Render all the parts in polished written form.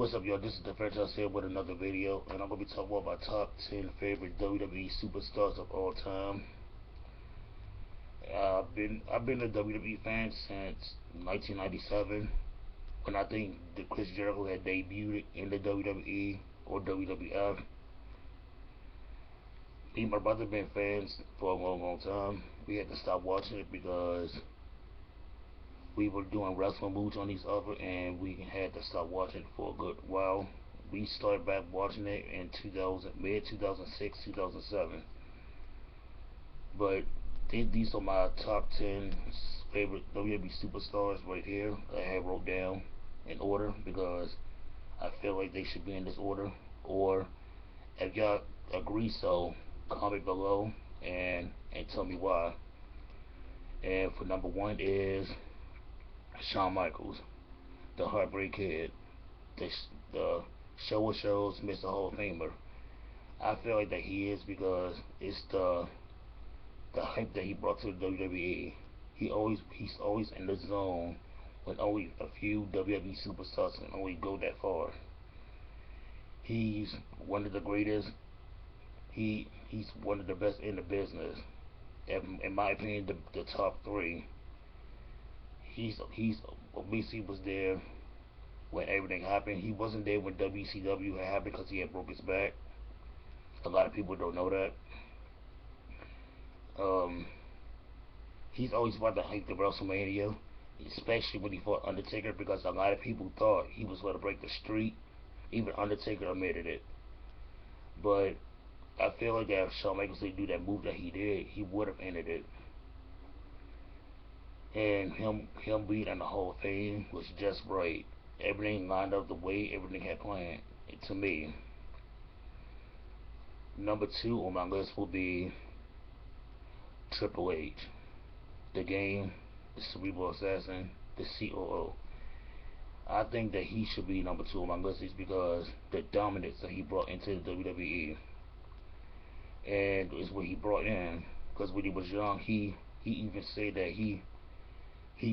What's up, y'all? This is the franchise here with another video, and I'm gonna be talking about my top 10 favorite WWE superstars of all time. I've been a WWE fan since 1997, when I think the Chris Jericho had debuted in the WWE or WWF. Me and my brother been fans for a long time. We had to stop watching it because we were doing wrestling moves on each other, and we had to stop watching it for a good while. We started back watching it in 2000, mid 2006, 2007. But these are my top 10 favorite WWE superstars right here. I have wrote down in order because I feel like they should be in this order. Or if y'all agree so, comment below and tell me why. And for number one is Shawn Michaels, the Heartbreak Kid, the show of shows, Mr. Hall of Famer. I feel like that he is because it's the hype that he brought to the WWE. He's always in the zone when only a few WWE superstars can only go that far. He's one of the greatest. He's one of the best in the business. In my opinion, the top three. He's obviously was there when everything happened. He wasn't there when WCW had happened because he had broke his back. A lot of people don't know that. Um, he's always about to hype the WrestleMania, especially when he fought Undertaker, because a lot of people thought he was going to break the streak. Even Undertaker admitted it. But I feel like that if Shawn Michaels didn't do that move that he did, he would have ended it. And him being in the Hall of Fame was just right. Everything lined up the way everything had planned. To me, number two on my list will be Triple H, the Game, the Cerebral Assassin, the COO. I think that he should be number two on my list is because the dominance that he brought into the WWE, and is what he brought in. Because when he was young, he even said that he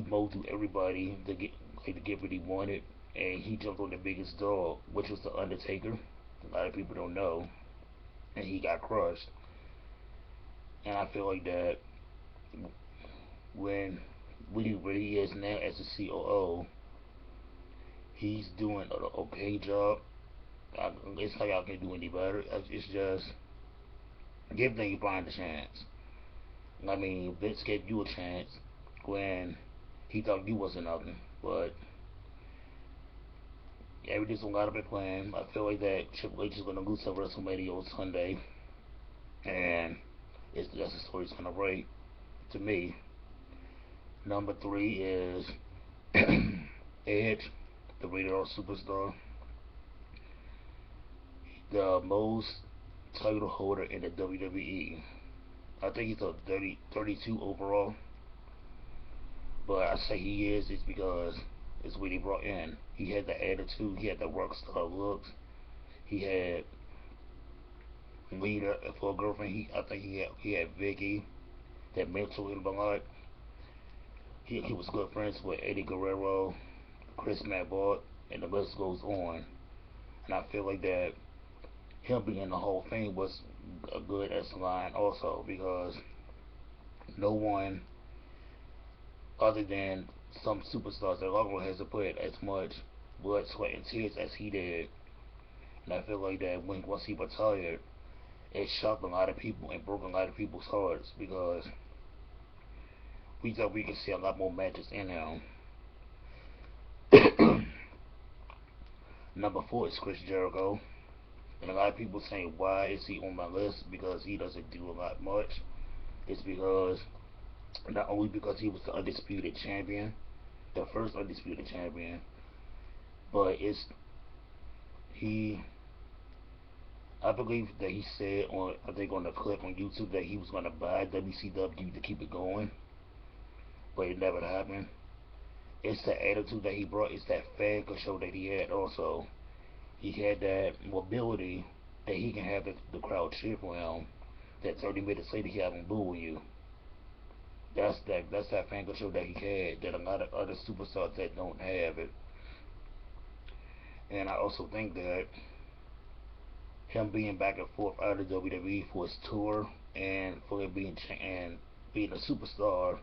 mowed through everybody to get what he wanted, and he jumped on the biggest dog, which was the Undertaker. A lot of people don't know, and he got crushed. And I feel like that when where he is now as the COO, he's doing an okay job. It's like I can do any better. It's just give Daniel Bryan a chance. I mean, Vince gave you a chance when he thought you wasn't nothing, but everything's gonna got up and plan. I feel like that Triple H is gonna lose at WrestleMania on Sunday, and that's the story it's gonna write to me. Number three is Edge, the rated R superstar, the most title holder in the WWE. I think he's a 32 overall, but I say he is because it's what he brought in. He had the attitude, he had the rock star looks, he had Lita for a girlfriend. I think he had Vicky that mentored him a lot. He was good friends with Eddie Guerrero, Chris Madbot, and the list goes on. And I feel like that him being in the Hall of Fame was a good line also because no one other than some superstars that Logro has to put as much blood, sweat, and tears as he did. And I feel like that once he retired, it shocked a lot of people and broke a lot of people's hearts because we thought we could see a lot more matches in him. Number four is Chris Jericho. And a lot of people saying, why is he on my list? Because he doesn't do a lot much. It's because, not only because he was the undisputed champion, the first undisputed champion, but he, I believe that he said I think on the clip on YouTube that he was going to buy WCW to keep it going, but it never happened. It's the attitude that he brought, it's that fan control that he had also. He had that mobility that he can have the crowd cheer for him. That 30 minutes later he have him booing you. That's that fan control that he had that a lot of other superstars that don't have it. And I also think that him being back and forth out of WWE for his tour and for him being a superstar,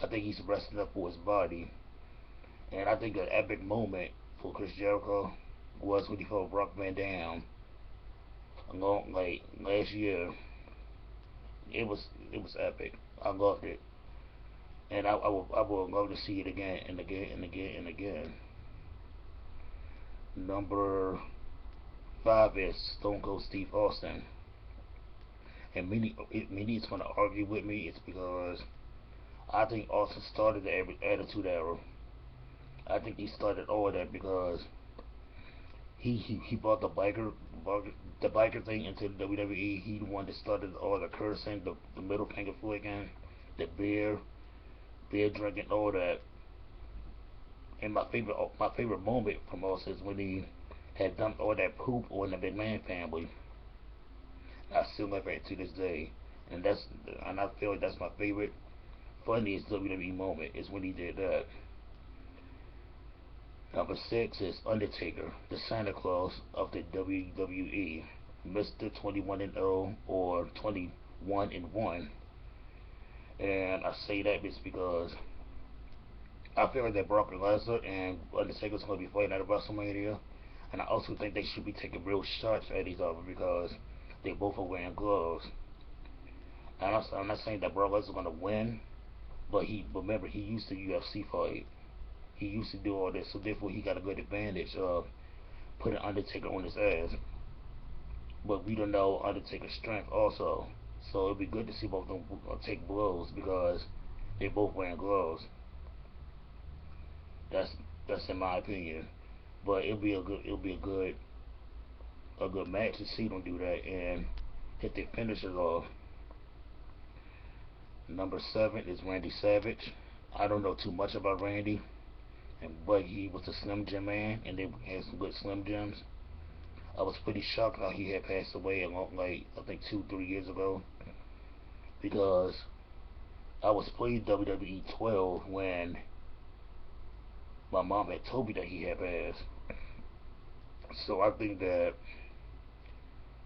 I think he's resting up for his body. And I think an epic moment for Chris Jericho was when he fought Brock Van Dam along like last year. It was epic. I loved it, and I would love to see it again and again and again and again. Number 5 is Stone Cold Steve Austin, and many is going to argue with me. It's because I think Austin started the Attitude Era. I think he started all of that because he brought the biker thing into the WWE. He the one that started all the cursing, the middle finger flicking, the beer drinking, all that. And my favorite moment from Austin is when he had dumped all that poop on the McMahon family. I still love it to this day, and I feel like that's my favorite funniest WWE moment is when he did that. Number 6 is Undertaker, the Santa Claus of the WWE, Mr. 21 and 0 or 21 and 1. And I say that just because I feel like that Brock Lesnar and Undertaker's going to be fighting at WrestleMania, and I also think they should be taking real shots at each other because they both are wearing gloves. And I'm not saying that Brock Lesnar's going to win, but remember he used to UFC fight. He used to do all this, so therefore he got a good advantage of putting Undertaker on his ass. But we don't know Undertaker's strength also, so it'd be good to see both of them take blows because they both wearing gloves. That's that's in my opinion. But it'll be a good match to see them do that and hit their finishers off. Number 7 is Randy Savage. I don't know too much about Randy, but he was a Slim Jim man, and they had some good Slim Jims. I was pretty shocked how he had passed away along, like I think 2 3 years ago, because I was playing WWE 12 when my mom had told me that he had passed. So I think that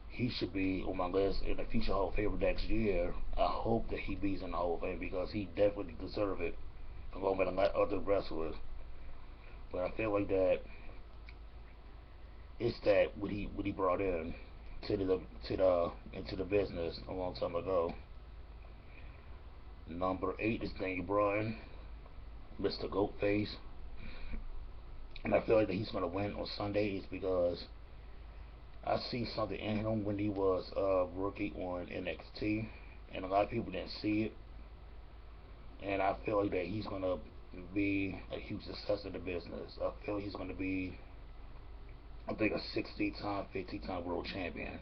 he should be on my list in the future Hall of Fame next year. I hope that he beats in the Hall of Fame because he definitely deserves it, along with a lot of other wrestlers. But I feel like that it's that what he brought in into the business a long time ago. Number 8 is Daniel Bryan, Mr. Goatface, and I feel like that he's gonna win on Sunday is because I see something in him when he was a rookie on NXT, and a lot of people didn't see it, and I feel like that he's gonna be a huge success in the business. I feel he's gonna be, I think, a 60-time, 50-time world champion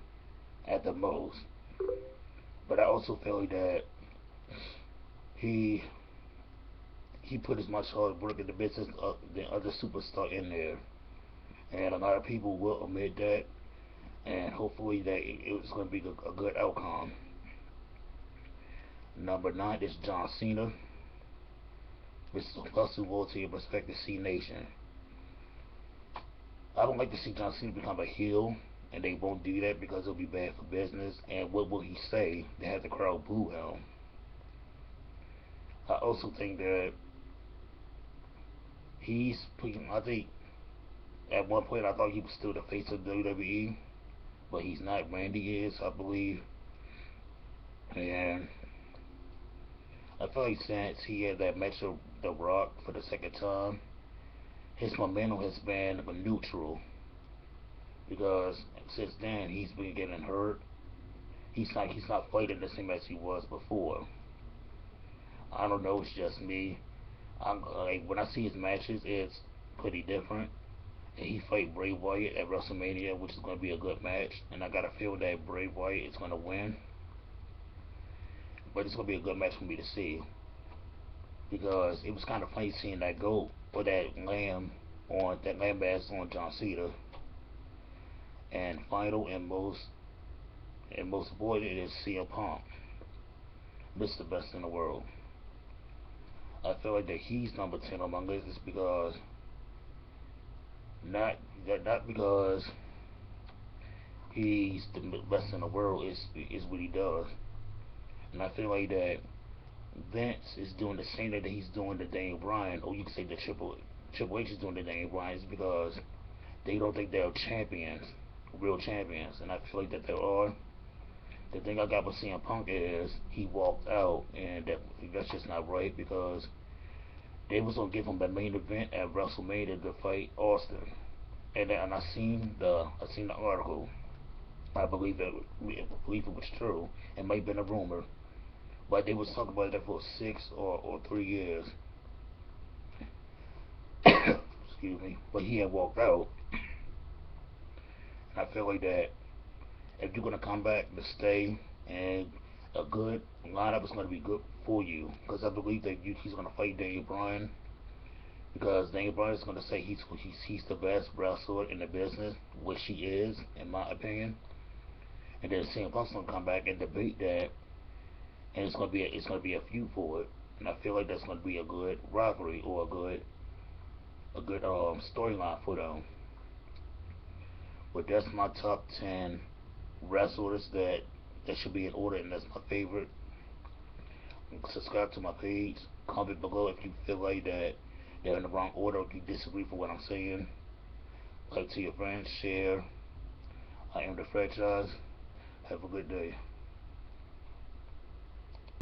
at the most. But I also feel like that he he put as much hard work in the business than other superstar in there, and a lot of people will admit that, and hopefully that it's going to be a good outcome. Number 9 is John Cena, Mr. Hustle Loyalty and Respect the C Nation. I don't like to see John Cena become a heel, and they won't do that because it'll be bad for business. And what will he say to have the crowd boo him? I also think that he's putting. I think at one point I thought he was still the face of WWE, but he's not. Randy is, I believe, and I feel like since he had that match with The Rock for the second time, his momentum has been neutral because since then he's been getting hurt. He's not fighting the same as he was before. I don't know. It's just me. I'm like when I see his matches, it's pretty different. And he fight Bray Wyatt at WrestleMania, which is going to be a good match. And I got a feel that Bray Wyatt is going to win, but it's going to be a good match for me to see because it was kind of funny seeing that goat or that lamb mask on John Cena. And final and most avoided is CM Punk, Mr. Best in the World. I feel like that he's number 10 on my list is because Not not because he's the best in the world. Is what he does, and I feel like that Vince is doing the same thing that he's doing to Daniel Bryan, or you can say that Triple H is doing to Daniel Bryan, is because they don't think they're champions, real champions, and I feel like that they are. The thing I got with CM Punk is he walked out, and that's just not right because they was gonna give him the main event at WrestleMania to fight Austin, and I seen the article. I believe it was true. It might have been a rumor, but they was talking about that for 6 or 3 years. Excuse me. But he had walked out, and I feel like that if you're gonna come back to stay and a good lineup is gonna be good for you, because I believe that he's gonna fight Daniel Bryan, because Daniel Bryan is gonna say he's the best wrestler in the business, which he is in my opinion. And then CM Punk's gonna come back and debate that, and it's gonna be a feud for it. And I feel like that's gonna be a good rivalry or a good storyline for them. But that's my top 10 wrestlers that should be in order, and that's my favorite. Subscribe to my page. Comment below if you feel like that they're in the wrong order, or if you disagree for what I'm saying. Like to your friends, share. I am the franchise. Have a good day.